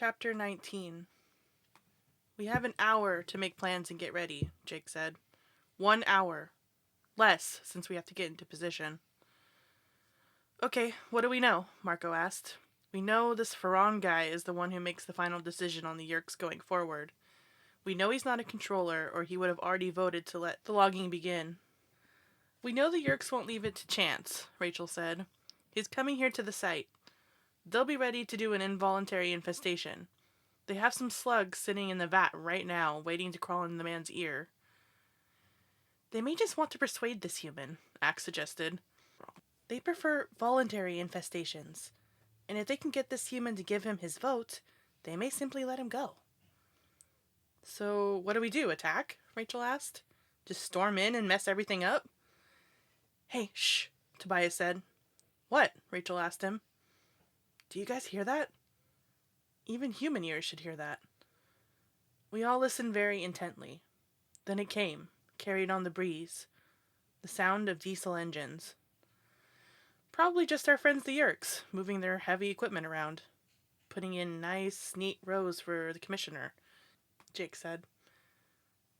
Chapter 19. We have an hour to make plans and get ready, Jake said. 1 hour. Less, since we have to get into position. Okay, what do we know? Marco asked. We know this Ferron guy is the one who makes the final decision on the Yeerks going forward. We know he's not a controller, or he would have already voted to let the logging begin. We know the Yeerks won't leave it to chance, Rachel said. He's coming here to the site. They'll be ready to do an involuntary infestation. They have some slugs sitting in the vat right now, waiting to crawl in the man's ear. They may just want to persuade this human, Axe suggested. They prefer voluntary infestations, and if they can get this human to give him his vote, they may simply let him go. So, what do we do, attack? Rachel asked. Just storm in and mess everything up? Hey, shh, Tobias said. What? Rachel asked him. Do you guys hear that? Even human ears should hear that. We all listened very intently. Then it came, carried on the breeze. The sound of diesel engines. Probably just our friends the Yeerks, moving their heavy equipment around. Putting in nice, neat rows for the commissioner, Jake said.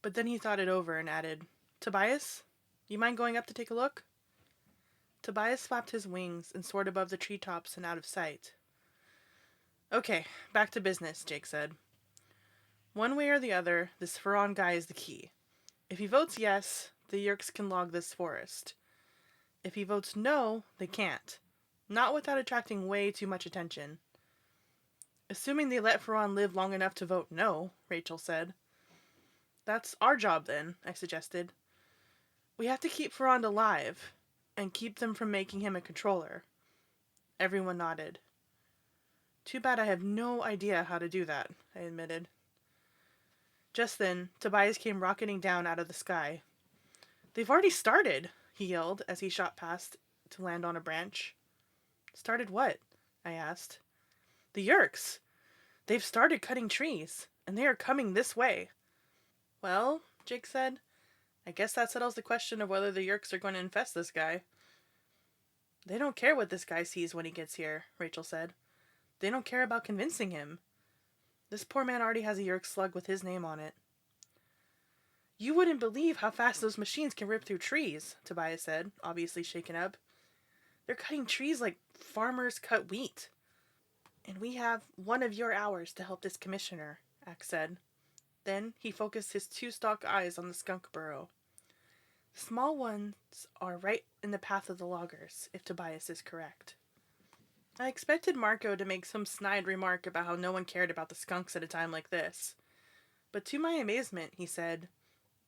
But then he thought it over and added, Tobias, you mind going up to take a look? Tobias flapped his wings and soared above the treetops and out of sight. Okay, back to business, Jake said. One way or the other, this Ferron guy is the key. If he votes yes, the Yeerks can log this forest. If he votes no, they can't. Not without attracting way too much attention. Assuming they let Ferron live long enough to vote no, Rachel said. That's our job then, I suggested. We have to keep Ferron alive, and keep them from making him a controller. Everyone nodded. Too bad I have no idea how to do that, I admitted. Just then, Tobias came rocketing down out of the sky. They've already started, he yelled as he shot past to land on a branch. Started what? I asked. The Yeerks. They've started cutting trees, and they are coming this way. Well, Jake said, I guess that settles the question of whether the Yeerks are going to infest this guy. They don't care what this guy sees when he gets here, Rachel said. They don't care about convincing him. This poor man already has a Yeerk slug with his name on it. You wouldn't believe how fast those machines can rip through trees, Tobias said, obviously shaken up. They're cutting trees like farmers cut wheat. And we have 1 of your hours to help this commissioner, Axe said. Then he focused his 2 stalk eyes on the skunk burrow. The small ones are right in the path of the loggers, if Tobias is correct. I expected Marco to make some snide remark about how no one cared about the skunks at a time like this. But to my amazement, he said,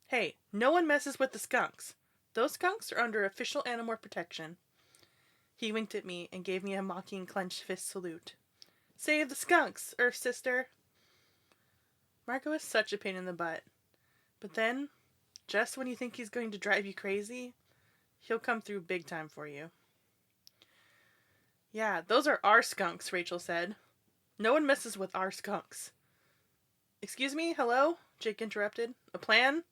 Hey, no one messes with the skunks. Those skunks are under official Animorph protection. He winked at me and gave me a mocking clenched fist salute. Save the skunks, Earth Sister! Marco is such a pain in the butt. But then, just when you think he's going to drive you crazy, he'll come through big time for you. Yeah, those are our skunks, Rachel said. No one messes with our skunks. Excuse me, hello? Jake interrupted. A plan?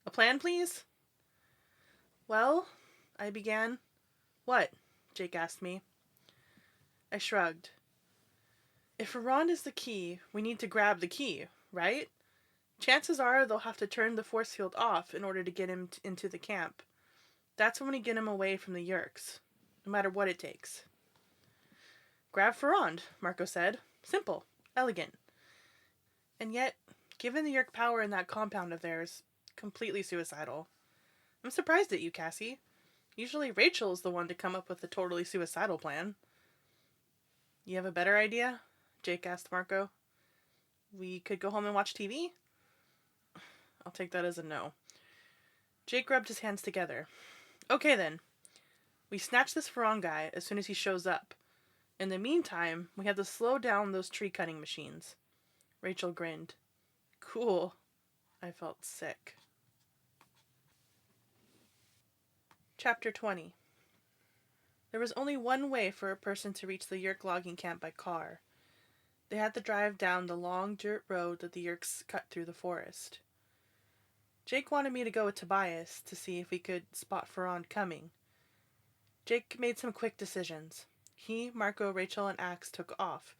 A plan, please? Well, I began. What? Jake asked me. I shrugged. If Ferron is the key, we need to grab the key, right? Chances are they'll have to turn the force field off in order to get him into the camp. That's when we get him away from the Yeerks, no matter what it takes. Grab Ferron, Marco said. Simple. Elegant. And yet, given the Yeerk power in that compound of theirs, completely suicidal. I'm surprised at you, Cassie. Usually Rachel's the one to come up with a totally suicidal plan. You have a better idea? Jake asked Marco. We could go home and watch TV? I'll take that as a no. Jake rubbed his hands together. Okay then. We snatch this Ferron guy as soon as he shows up. In the meantime, we have to slow down those tree-cutting machines. Rachel grinned. Cool. I felt sick. Chapter 20. There was only one way for a person to reach the Yeerk logging camp by car. They had to drive down the long dirt road that the Yeerks cut through the forest. Jake wanted me to go with Tobias to see if we could spot Ferron coming. Jake made some quick decisions. He, Marco, Rachel, and Axe took off,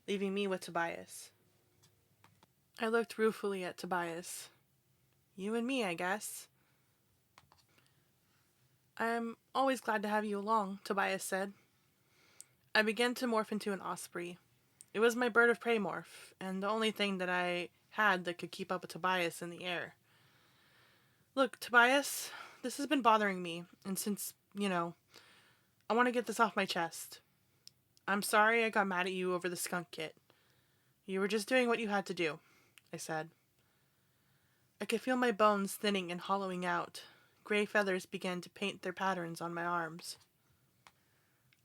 leaving me with Tobias. I looked ruefully at Tobias. You and me, I guess. I'm always glad to have you along, Tobias said. I began to morph into an osprey. It was my bird of prey morph, and the only thing that I had that could keep up with Tobias in the air. Look, Tobias, this has been bothering me, and since, I want to get this off my chest. I'm sorry I got mad at you over the skunk kit. You were just doing what you had to do, I said. I could feel my bones thinning and hollowing out. Gray feathers began to paint their patterns on my arms.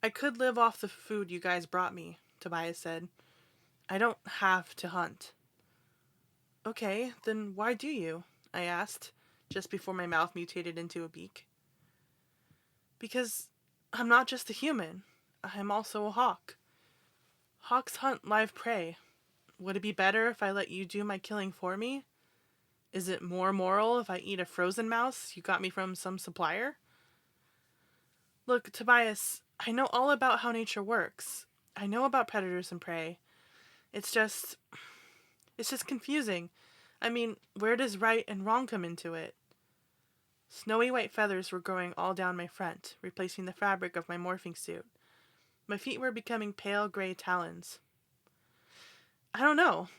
I could live off the food you guys brought me, Tobias said. I don't have to hunt. Okay, then why do you? I asked, just before my mouth mutated into a beak. Because I'm not just a human. I'm also a hawk. Hawks hunt live prey. Would it be better if I let you do my killing for me? Is it more moral if I eat a frozen mouse you got me from some supplier? Look, Tobias, I know all about how nature works. I know about predators and prey. It's just confusing. I mean, where does right and wrong come into it? Snowy white feathers were growing all down my front, replacing the fabric of my morphing suit. My feet were becoming pale gray talons. I don't know.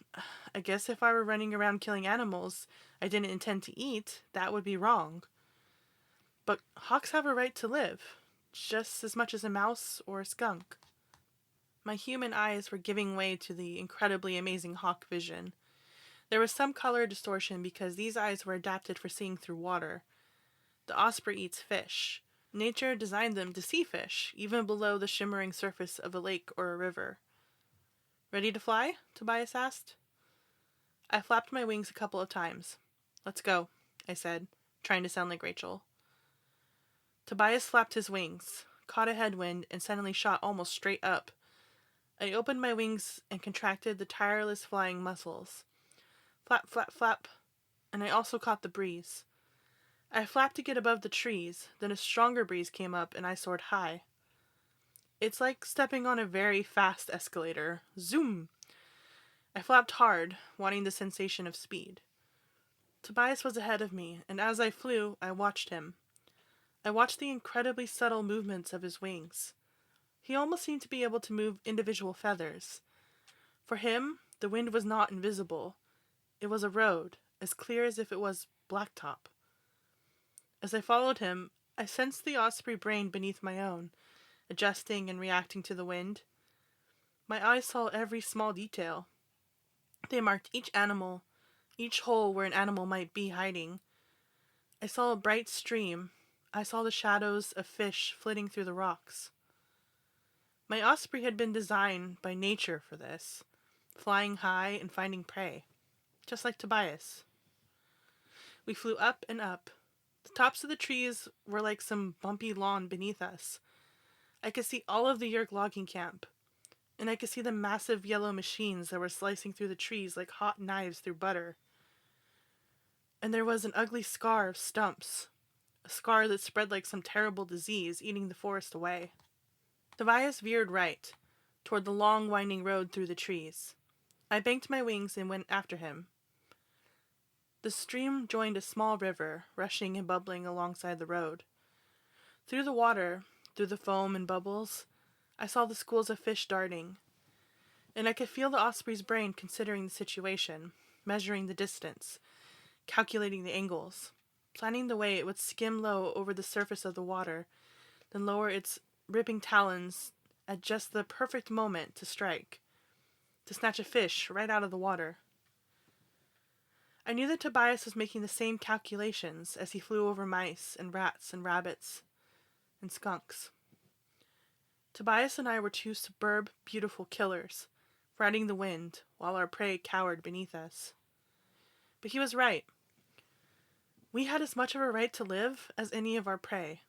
I guess if I were running around killing animals I didn't intend to eat, that would be wrong. But hawks have a right to live, just as much as a mouse or a skunk. My human eyes were giving way to the incredibly amazing hawk vision. There was some color distortion because these eyes were adapted for seeing through water. The osprey eats fish. Nature designed them to see fish, even below the shimmering surface of a lake or a river. Ready to fly? Tobias asked. I flapped my wings a couple of times. Let's go, I said, trying to sound like Rachel. Tobias flapped his wings, caught a headwind, and suddenly shot almost straight up. I opened my wings and contracted the tireless flying muscles. Flap, flap, flap, and I also caught the breeze. I flapped to get above the trees, then a stronger breeze came up and I soared high. It's like stepping on a very fast escalator. Zoom! I flapped hard, wanting the sensation of speed. Tobias was ahead of me, and as I flew, I watched him. I watched the incredibly subtle movements of his wings. He almost seemed to be able to move individual feathers. For him, the wind was not invisible. It was a road, as clear as if it was blacktop. As I followed him, I sensed the osprey brain beneath my own, adjusting and reacting to the wind. My eyes saw every small detail. They marked each animal, each hole where an animal might be hiding. I saw a bright stream. I saw the shadows of fish flitting through the rocks. My osprey had been designed by nature for this, flying high and finding prey, just like Tobias. We flew up and up. The tops of the trees were like some bumpy lawn beneath us. I could see all of the Yerk logging camp, and I could see the massive yellow machines that were slicing through the trees like hot knives through butter. And there was an ugly scar of stumps, a scar that spread like some terrible disease, eating the forest away. Tobias veered right, toward the long winding road through the trees. I banked my wings and went after him. The stream joined a small river, rushing and bubbling alongside the road. Through the water, through the foam and bubbles, I saw the schools of fish darting, and I could feel the osprey's brain considering the situation, measuring the distance, calculating the angles, planning the way it would skim low over the surface of the water, then lower its ripping talons at just the perfect moment to strike, to snatch a fish right out of the water. I knew that Tobias was making the same calculations as he flew over mice and rats and rabbits and skunks. Tobias and I were two superb, beautiful killers, riding the wind while our prey cowered beneath us. But he was right. We had as much of a right to live as any of our prey,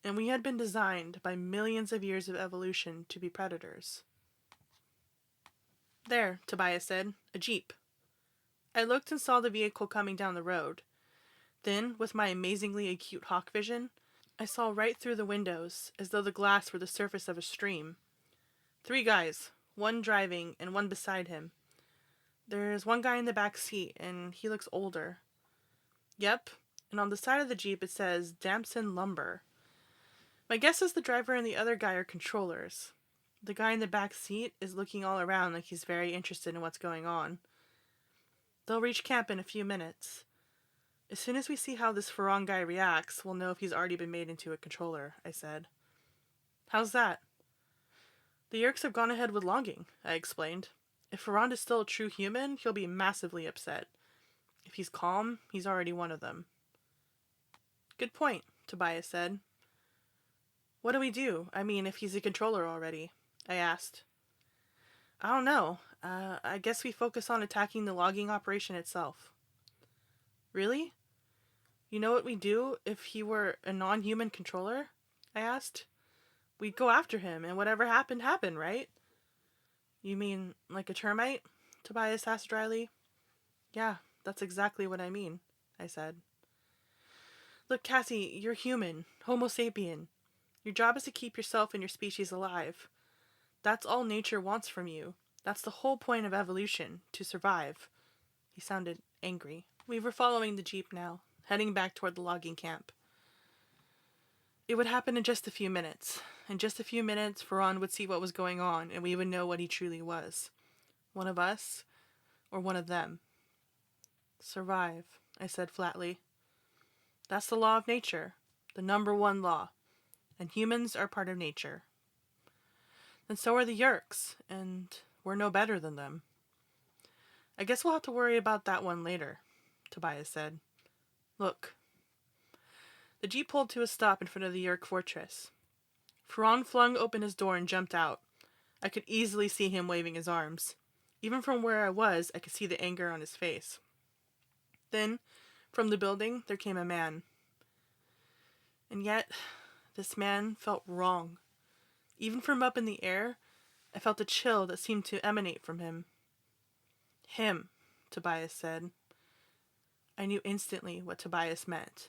and we had been designed by millions of years of evolution to be predators. There, Tobias said, a jeep. I looked and saw the vehicle coming down the road. Then, with my amazingly acute hawk vision, I saw right through the windows, as though the glass were the surface of a stream. 3 guys, one driving and one beside him. There's one guy in the back seat, and he looks older. Yep, and on the side of the Jeep it says Damson Lumber. My guess is the driver and the other guy are controllers. The guy in the back seat is looking all around like he's very interested in what's going on. They'll reach camp in a few minutes. As soon as we see how this Ferran guy reacts, we'll know if he's already been made into a controller, I said. How's that? The Yeerks have gone ahead with logging, I explained. If Ferran is still a true human, he'll be massively upset. If he's calm, he's already one of them. Good point, Tobias said. What do we do? I mean, if he's a controller already, I asked. I don't know. I guess we focus on attacking the logging operation itself. Really? You know what we'd do if he were a non-human controller? I asked. We'd go after him, and whatever happened, happened, right? You mean like a termite? Tobias asked dryly. Yeah, that's exactly what I mean, I said. Look, Cassie, you're human, Homo sapien. Your job is to keep yourself and your species alive. That's all nature wants from you. That's the whole point of evolution, to survive. He sounded angry. We were following the Jeep now, heading back toward the logging camp. It would happen in just a few minutes. In just a few minutes, Ferran would see what was going on, and we would know what he truly was. One of us, or one of them. Survive, I said flatly. That's the law of nature, the number one law, and humans are part of nature. Then so are the Yeerks, and we're no better than them. I guess we'll have to worry about that one later, Tobias said. Look. The Jeep pulled to a stop in front of the Yeerk fortress. Ferran flung open his door and jumped out. I could easily see him waving his arms. Even from where I was, I could see the anger on his face. Then, from the building, there came a man. And yet, this man felt wrong. Even from up in the air, I felt a chill that seemed to emanate from him. Him, Tobias said. I knew instantly what Tobias meant.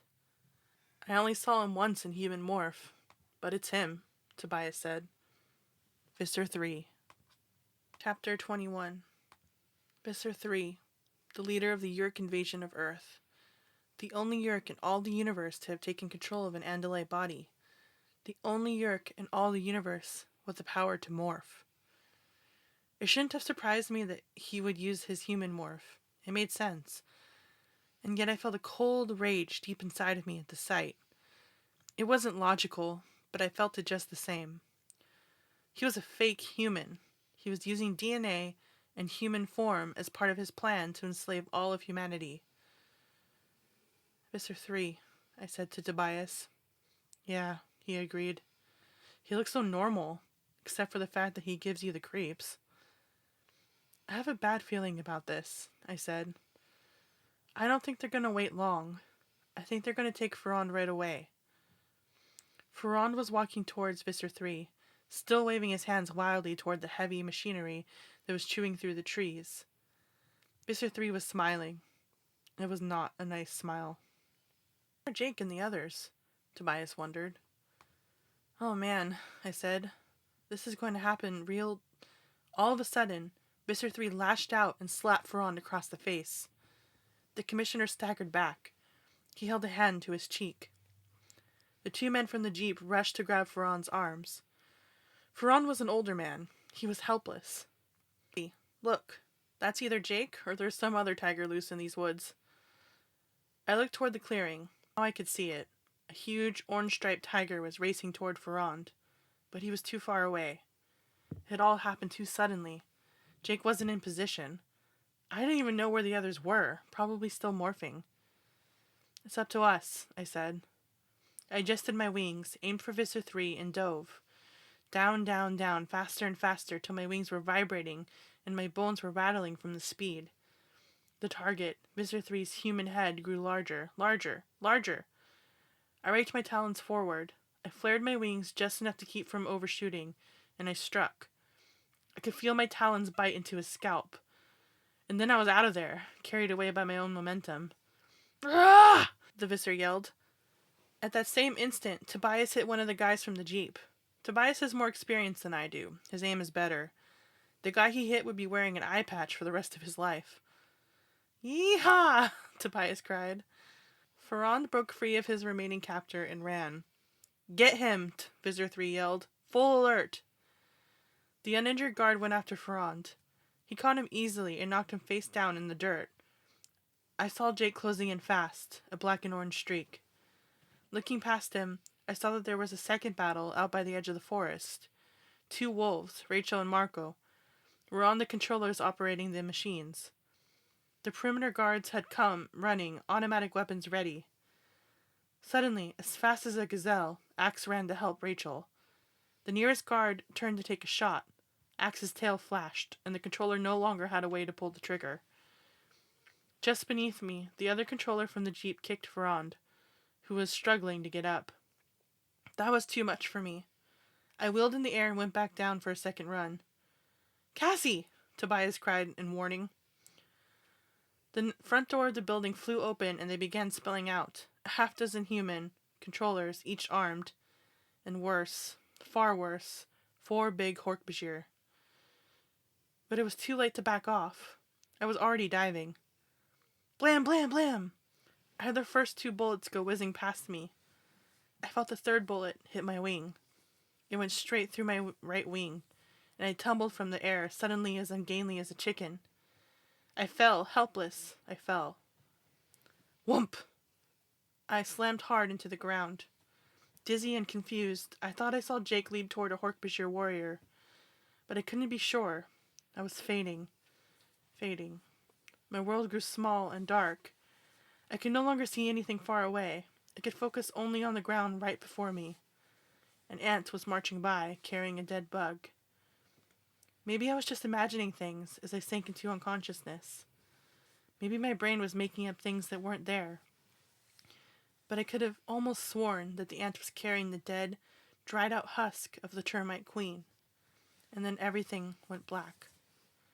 I only saw him once in human morph, but it's him, Tobias said. Visser 3. Chapter 21. Visser 3, the leader of the Yeerk invasion of Earth. The only Yeerk in all the universe to have taken control of an Andalite body. The only Yeerk in all the universe with the power to morph. It shouldn't have surprised me that he would use his human morph. It made sense. And yet I felt a cold rage deep inside of me at the sight. It wasn't logical, but I felt it just the same. He was a fake human. He was using DNA and human form as part of his plan to enslave all of humanity. Visser 3, I said to Tobias. Yeah, he agreed. He looks so normal, except for the fact that he gives you the creeps. I have a bad feeling about this, I said. I don't think they're going to wait long. I think they're going to take Ferran right away. Ferran was walking towards Visser 3, still waving his hands wildly toward the heavy machinery that was chewing through the trees. Visser 3 was smiling. It was not a nice smile. Where are Jake and the others? Tobias wondered. Oh man, I said. This is going to happen real... All of a sudden, Visser 3 lashed out and slapped Ferran across the face. The commissioner staggered back. He held a hand to his cheek. The two men from the Jeep rushed to grab Ferran's arms. Ferran was an older man. He was helpless. Look, that's either Jake or there's some other tiger loose in these woods. I looked toward the clearing. Now I could see it. A huge orange-striped tiger was racing toward Ferran, but he was too far away. It had all happened too suddenly. Jake wasn't in position. I didn't even know where the others were, probably still morphing. It's up to us, I said. I adjusted my wings, aimed for Visser 3, and dove. Down, down, down, faster and faster, till my wings were vibrating and my bones were rattling from the speed. The target, Visser 3's human head, grew larger, larger, larger. I raked my talons forward. I flared my wings just enough to keep from overshooting, and I struck. I could feel my talons bite into his scalp. And then I was out of there, carried away by my own momentum. "Ah!" the Visser yelled. At that same instant, Tobias hit one of the guys from the Jeep. Tobias has more experience than I do. His aim is better. The guy he hit would be wearing an eye patch for the rest of his life. Yeehaw! Tobias cried. Ferrand broke free of his remaining captor and ran. Get him! Visitor 3 yelled. Full alert! The uninjured guard went after Ferrand. He caught him easily and knocked him face down in the dirt. I saw Jake closing in fast, a black and orange streak. Looking past him, I saw that there was a second battle out by the edge of the forest. 2 wolves, Rachel and Marco, were on the controllers operating the machines. The perimeter guards had come, running, automatic weapons ready. Suddenly, as fast as a gazelle, Axe ran to help Rachel. The nearest guard turned to take a shot. Axe's tail flashed, and the controller no longer had a way to pull the trigger. Just beneath me, the other controller from the jeep kicked Ferrand, who was struggling to get up. That was too much for me. I wheeled in the air and went back down for a second run. Cassie! Tobias cried in warning. The front door of the building flew open and they began spilling out. A half-dozen human controllers, each armed. And worse, far worse, 4 big Hork-Bajir. But it was too late to back off. I was already diving. Blam, blam, blam! I had the first 2 bullets go whizzing past me. I felt the 3rd bullet hit my wing. It went straight through my right wing, and I tumbled from the air, suddenly as ungainly as a chicken. I fell, helpless. I fell. Whoomp! I slammed hard into the ground. Dizzy and confused, I thought I saw Jake lead toward a Hork-Bajir warrior, but I couldn't be sure. I was fading. Fading. My world grew small and dark. I could no longer see anything far away. I could focus only on the ground right before me. An ant was marching by, carrying a dead bug. Maybe I was just imagining things as I sank into unconsciousness. Maybe my brain was making up things that weren't there. But I could have almost sworn that the ant was carrying the dead, dried-out husk of the termite queen. And then everything went black.